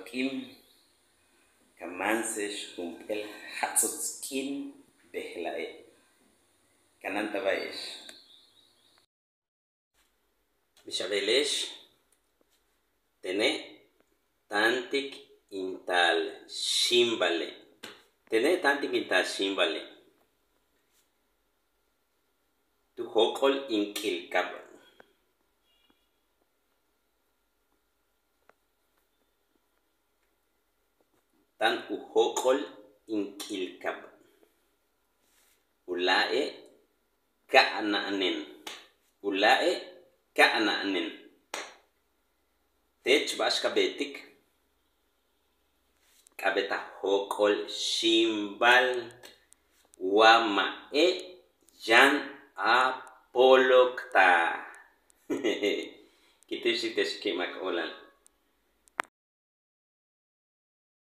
Kim Kamansesh Kumpel Hatsutskin Behlae Kananta Baesh Bishabelesh Tene Tantik Intal Shimbale Tene Tantik Intal Shimbale Tu Hokol Inkilkab Tan uhokol inkilkab ulae ka'na'nin ulae ka'na'nin tech bash kabetik kabeta hokol shimbal wama'e jan apolokta kitishitesh kimak olal